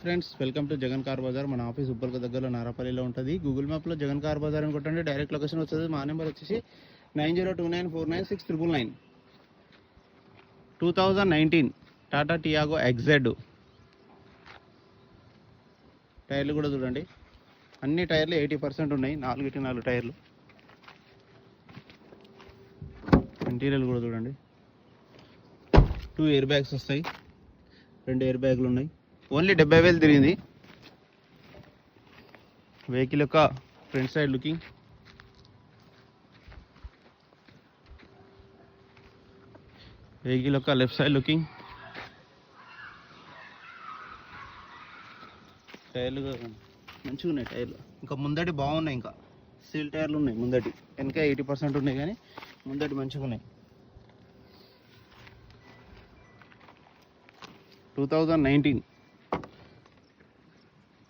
Friends, welcome to Jagan car Bazar. మన office ఉప్పల్కి దగ్గరలో నారాపల్లిలో ఉంటుంది. గూగుల్ మ్యాప్లో జగన్ కార్ బజార్ అని కొట్టండి, డైరెక్ట్ లొకేషన్ వస్తుంది. మా నెంబర్ వచ్చేసి 90294969. 2019 టాటా టియాగో ఎగ్జెడ్. టైర్లు కూడా చూడండి, అన్ని టైర్లు 80% ఉన్నాయి. 4 టైర్లు. ఇంటీరియర్ కూడా చూడండి. 2 ఎయిర్ బ్యాగ్స్ వస్తాయి, 2 ఎయిర్ బ్యాగులు ఉన్నాయి. ఓన్లీ 70,000 తిరిగింది. వెహికల్ యొక్క ఫ్రంట్ సైడ్ లుకింగ్, వెహికల్ యొక్క లెఫ్ట్ సైడ్ లుకింగ్. టైర్లు మంచిగా ఉన్నాయి. టైర్లు ఇంకా ముందటి బాగున్నాయి. ఇంకా స్టీల్ టైర్లు ఉన్నాయి ముందటి. వెనక 80% ఉన్నాయి, కానీ ముందటి మంచిగా ఉన్నాయి. 2019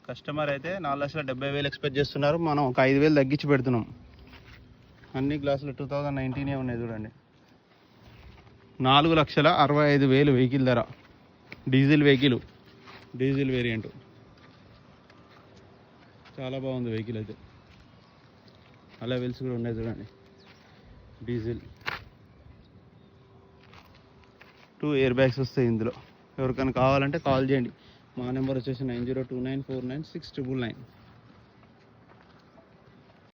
కస్టమర్ అయితే 4,70,000 ఎక్స్పెక్ట్ చేస్తున్నారు. మనం ఒక 5,000 తగ్గించి పెడుతున్నాం. అన్ని గ్లాసులు 2019 ఉన్నాయి చూడండి. 4,65,000 వెహికల్ ధర. Diesel vehicle, diesel variant. చాలా బాగుంది వెహికల్ అయితే. అలా వెల్స్ కూడా ఉన్నాయి చూడండి. డీజిల్. 2 ఎయిర్ బ్యాగ్స్ వస్తాయి ఇందులో. ఎవరికైనా కావాలంటే కాల్ చేయండి. మా నెంబర్ వచ్చేసి 9029496999.